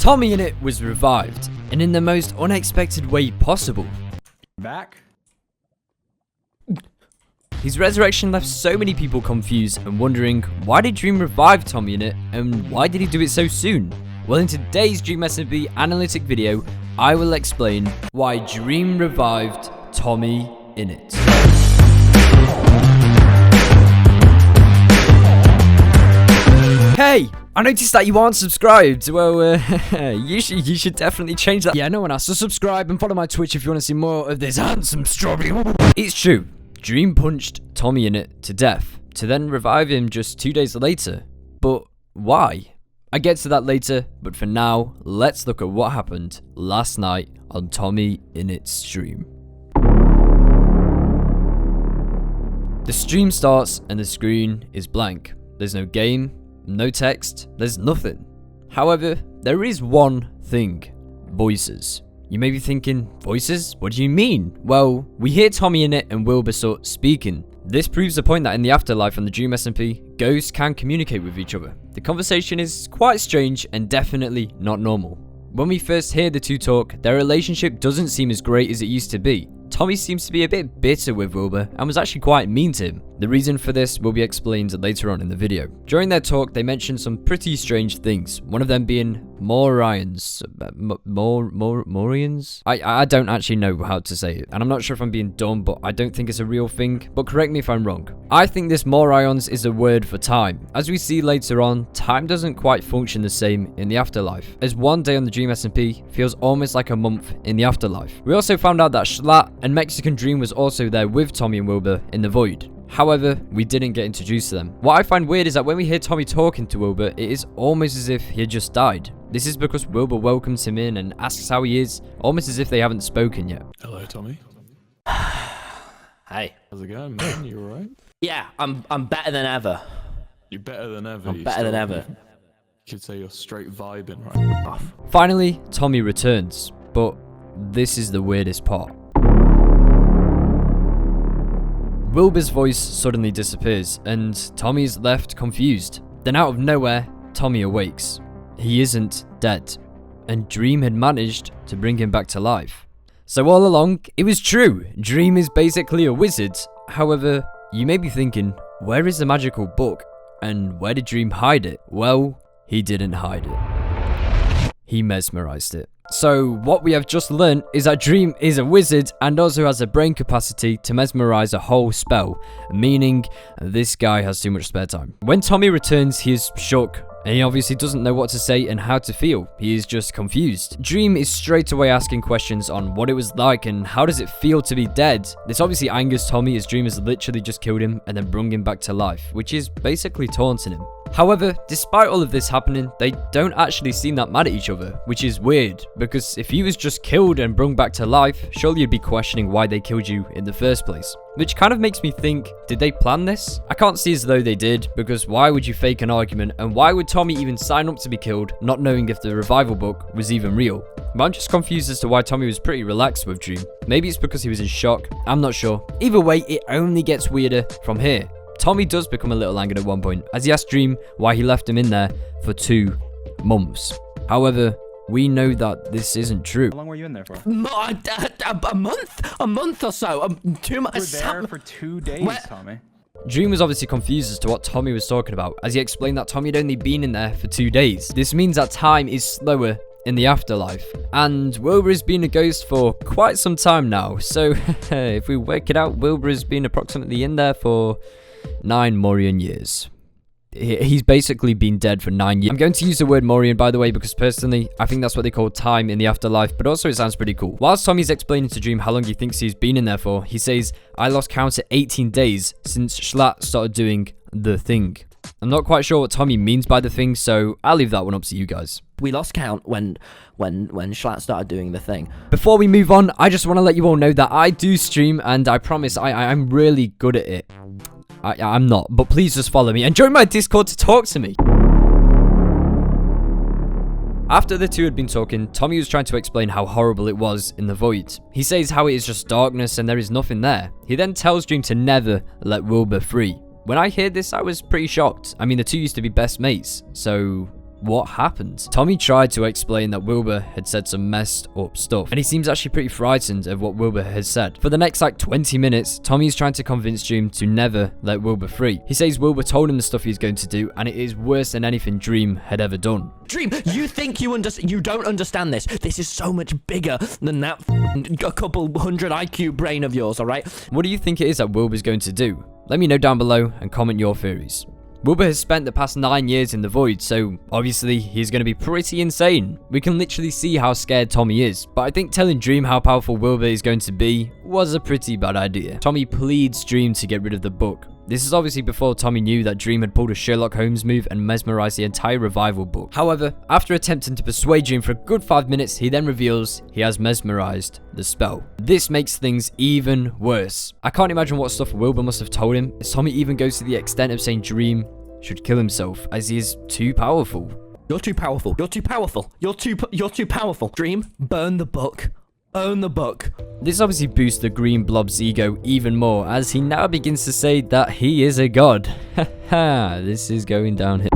TommyInnit was revived, and in the most unexpected way possible. Back? His resurrection left so many people confused and wondering, why did Dream revive TommyInnit, and why did he do it so soon? Well, in today's Dream SMP analytic video, I will explain why Dream revived TommyInnit. Hey! I noticed that you aren't subscribed. Well, you should definitely change that. Yeah, no one has to subscribe and follow my Twitch if you want to see more of this handsome strawberry. It's true. Dream punched TommyInnit to death, to then revive him just 2 days later. But why? I get to that later, but for now, let's look at what happened last night on TommyInnit's stream. The stream starts and the screen is blank. There's no game, no text, there's nothing. However, there is one thing: voices. You may be thinking, voices? What do you mean? Well, we hear TommyInnit and Wilbur speaking. This proves the point that in the afterlife on the Dream SMP, ghosts can communicate with each other. The conversation is quite strange and definitely not normal. When we first hear the two talk, their relationship doesn't seem as great as it used to be. Tommy seems to be a bit bitter with Wilbur and was actually quite mean to him. The reason for this will be explained later on in the video. During their talk, they mentioned some pretty strange things, one of them being Morians. Morians? I don't actually know how to say it, and I'm not sure if I'm being dumb, but I don't think it's a real thing, but correct me if I'm wrong. I think this Morions is a word for time. As we see later on, time doesn't quite function the same in the afterlife, as one day on the Dream SMP feels almost like a month in the afterlife. We also found out that Schlatt and Mexican Dream was also there with Tommy and Wilbur in the void. However, we didn't get introduced to them. What I find weird is that when we hear Tommy talking to Wilbur, it is almost as if he had just died. This is because Wilbur welcomes him in and asks how he is, almost as if they haven't spoken yet. Hello, Tommy. Hey. How's it going, man? You alright? Yeah, I'm better than ever. You're better than ever. I'm better than ever. You could say you're straight vibing right now. Finally, Tommy returns, but this is the weirdest part. Wilbur's voice suddenly disappears, and Tommy is left confused. Then out of nowhere, Tommy awakes. He isn't dead, and Dream had managed to bring him back to life. So all along, it was true. Dream is basically a wizard. However, you may be thinking, where is the magical book? And where did Dream hide it? Well, he didn't hide it. He mesmerized it. So what we have just learned is that Dream is a wizard and also has a brain capacity to mesmerize a whole spell, meaning this guy has too much spare time. When Tommy returns, he is shook, and he obviously doesn't know what to say and how to feel. He is just confused. Dream is straight away asking questions on what it was like and how does it feel to be dead. This obviously angers Tommy, as Dream has literally just killed him and then brought him back to life, which is basically taunting him. However, despite all of this happening, they don't actually seem that mad at each other, which is weird, because if he was just killed and brought back to life, surely you'd be questioning why they killed you in the first place. Which kind of makes me think, did they plan this? I can't see as though they did, because why would you fake an argument, and why would Tommy even sign up to be killed, not knowing if the revival book was even real? But I'm just confused as to why Tommy was pretty relaxed with Dream. Maybe it's because he was in shock, I'm not sure. Either way, it only gets weirder from here. Tommy does become a little angered at one point, as he asks Dream why he left him in there for 2 months. However, we know that this isn't true. How long were you in there for? A month or so. 2 months. You were there for 2 days, Tommy. Dream was obviously confused as to what Tommy was talking about, as he explained that Tommy had only been in there for 2 days. This means that time is slower in the afterlife, and Wilbur has been a ghost for quite some time now, so if we work it out, Wilbur has been approximately in there for 9 Morian years. He's basically been dead for 9 years. I'm going to use the word Morian, by the way, because personally, I think that's what they call time in the afterlife, but also it sounds pretty cool. Whilst Tommy's explaining to Dream how long he thinks he's been in there for, he says, I lost count at 18 days since Schlatt started doing the thing. I'm not quite sure what Tommy means by the thing, so I'll leave that one up to you guys. We lost count when Schlatt started doing the thing. Before we move on, I just want to let you all know that I do stream, and I promise I'm really good at it. I'm not, but please just follow me and join my Discord to talk to me. After the two had been talking, Tommy was trying to explain how horrible it was in the void. He says how it is just darkness and there is nothing there. He then tells Dream to never let Wilbur free. When I heard this, I was pretty shocked. I mean, the two used to be best mates, so What happened? Tommy tried to explain that Wilbur had said some messed up stuff, and he seems actually pretty frightened of what Wilbur has said. For the next like 20 minutes, Tommy is trying to convince Dream to never let Wilbur free. He says Wilbur told him the stuff he's going to do, and it is worse than anything Dream had ever done. Dream, you think you don't understand this. This is so much bigger than that a couple 100 IQ brain of yours, all right? What do you think it is that Wilbur's going to do? Let me know down below and comment your theories. Wilbur has spent the past 9 years in the void, so obviously he's going to be pretty insane. We can literally see how scared Tommy is, but I think telling Dream how powerful Wilbur is going to be was a pretty bad idea. Tommy pleads Dream to get rid of the book. This is obviously before Tommy knew that Dream had pulled a Sherlock Holmes move and mesmerized the entire revival book. However, after attempting to persuade Dream for a good 5 minutes, he then reveals he has mesmerized the spell. This makes things even worse. I can't imagine what stuff Wilbur must have told him, as Tommy even goes to the extent of saying Dream should kill himself, as he is too powerful. You're too powerful. You're too powerful. You're too powerful. Dream, burn the book. Own the book. This obviously boosts the green blob's ego even more, as he now begins to say that he is a god. Haha, this is going downhill.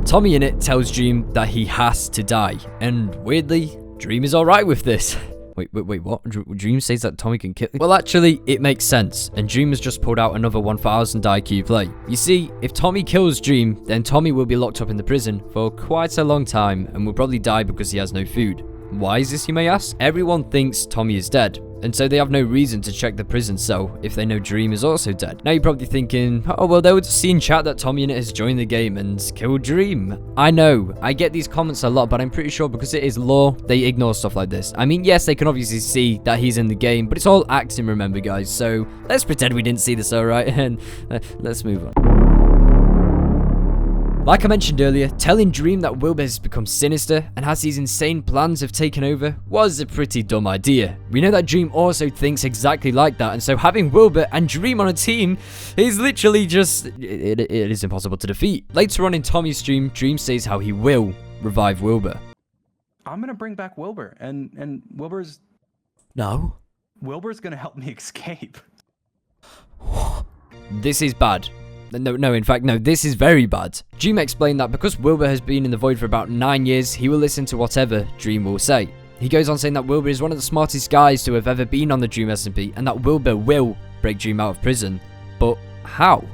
TommyInnit tells Dream that he has to die, and weirdly, Dream is alright with this. Wait, what? Dream says that Tommy can kill him? Well, actually, it makes sense, and Dream has just pulled out another 1000 IQ play. You see, if Tommy kills Dream, then Tommy will be locked up in the prison for quite a long time, and will probably die because he has no food. Why is this, you may ask? Everyone thinks Tommy is dead, and so they have no reason to check the prison cell if they know Dream is also dead. Now you're probably thinking, oh well, they would see in chat that TommyInnit has joined the game and killed Dream. I know, I get these comments a lot, but I'm pretty sure because it is law, they ignore stuff like this. I mean, yes, they can obviously see that he's in the game, but it's all acting, remember guys, so let's pretend we didn't see this, alright, and let's move on. Like I mentioned earlier, telling Dream that Wilbur has become sinister and has these insane plans of taking over was a pretty dumb idea. We know that Dream also thinks exactly like that, and so having Wilbur and Dream on a team is literally just, it is impossible to defeat. Later on in Tommy's stream, Dream says how he will revive Wilbur. I'm gonna bring back Wilbur, and Wilbur's gonna help me escape. This is bad. In fact, this is very bad. Dream explained that because Wilbur has been in the void for about 9 years, he will listen to whatever Dream will say. He goes on saying that Wilbur is one of the smartest guys to have ever been on the Dream SMP, and that Wilbur will break Dream out of prison. But how?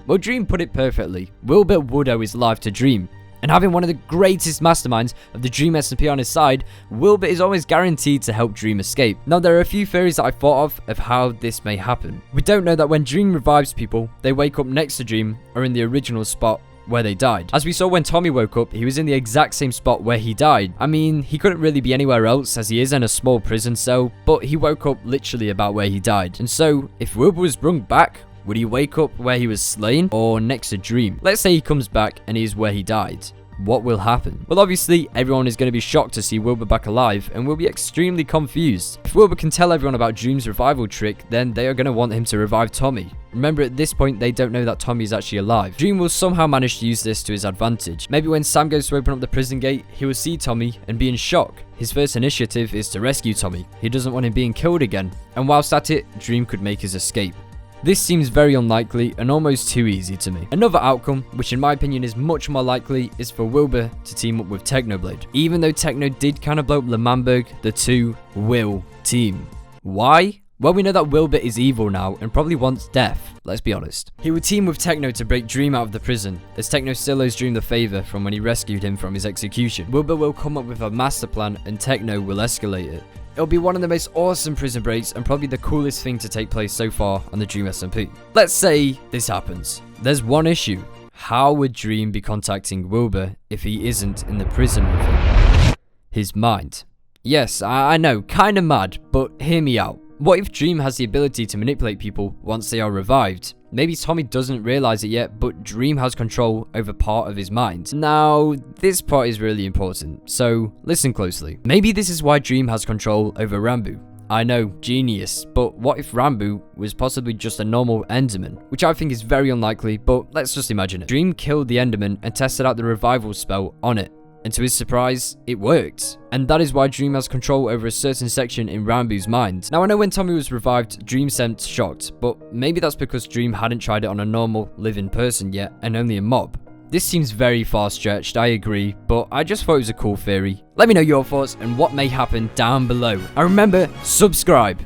Well, Dream put it perfectly. Wilbur would owe his life to Dream. And having one of the greatest masterminds of the Dream SMP on his side, Wilbur is always guaranteed to help Dream escape. Now, there are a few theories that I thought of how this may happen. We don't know that when Dream revives people, they wake up next to Dream or in the original spot where they died. As we saw when Tommy woke up, he was in the exact same spot where he died. I mean, he couldn't really be anywhere else as he is in a small prison cell, but he woke up literally about where he died. And so, if Wilbur was brought back, would he wake up where he was slain or next to Dream? Let's say he comes back and he's where he died. What will happen? Well, obviously, everyone is going to be shocked to see Wilbur back alive and will be extremely confused. If Wilbur can tell everyone about Dream's revival trick, then they are going to want him to revive Tommy. Remember, at this point, they don't know that Tommy is actually alive. Dream will somehow manage to use this to his advantage. Maybe when Sam goes to open up the prison gate, he will see Tommy and be in shock. His first initiative is to rescue Tommy. He doesn't want him being killed again. And whilst at it, Dream could make his escape. This seems very unlikely and almost too easy to me. Another outcome, which in my opinion is much more likely, is for Wilbur to team up with Technoblade. Even though Techno did kind of blow up L'Manberg, the two will team. Why? Well, we know that Wilbur is evil now and probably wants death, let's be honest. He would team with Techno to break Dream out of the prison, as Techno still owes Dream the favour from when he rescued him from his execution. Wilbur will come up with a master plan and Techno will escalate it. It'll be one of the most awesome prison breaks and probably the coolest thing to take place so far on the Dream SMP. Let's say this happens. There's one issue. How would Dream be contacting Wilbur if he isn't in the prison with him? His mind. Yes, I know, kinda mad, but hear me out. What if Dream has the ability to manipulate people once they are revived? Maybe Tommy doesn't realize it yet, but Dream has control over part of his mind. Now, this part is really important, so listen closely. Maybe this is why Dream has control over Rambo. I know, genius, but what if Rambo was possibly just a normal Enderman? Which I think is very unlikely, but let's just imagine it. Dream killed the Enderman and tested out the revival spell on it. And to his surprise, it worked. And that is why Dream has control over a certain section in Rambo's mind. Now I know when Tommy was revived, Dream seemed shocked, but maybe that's because Dream hadn't tried it on a normal, living person yet, and only a mob. This seems very far-stretched, I agree, but I just thought it was a cool theory. Let me know your thoughts and what may happen down below. And remember, subscribe.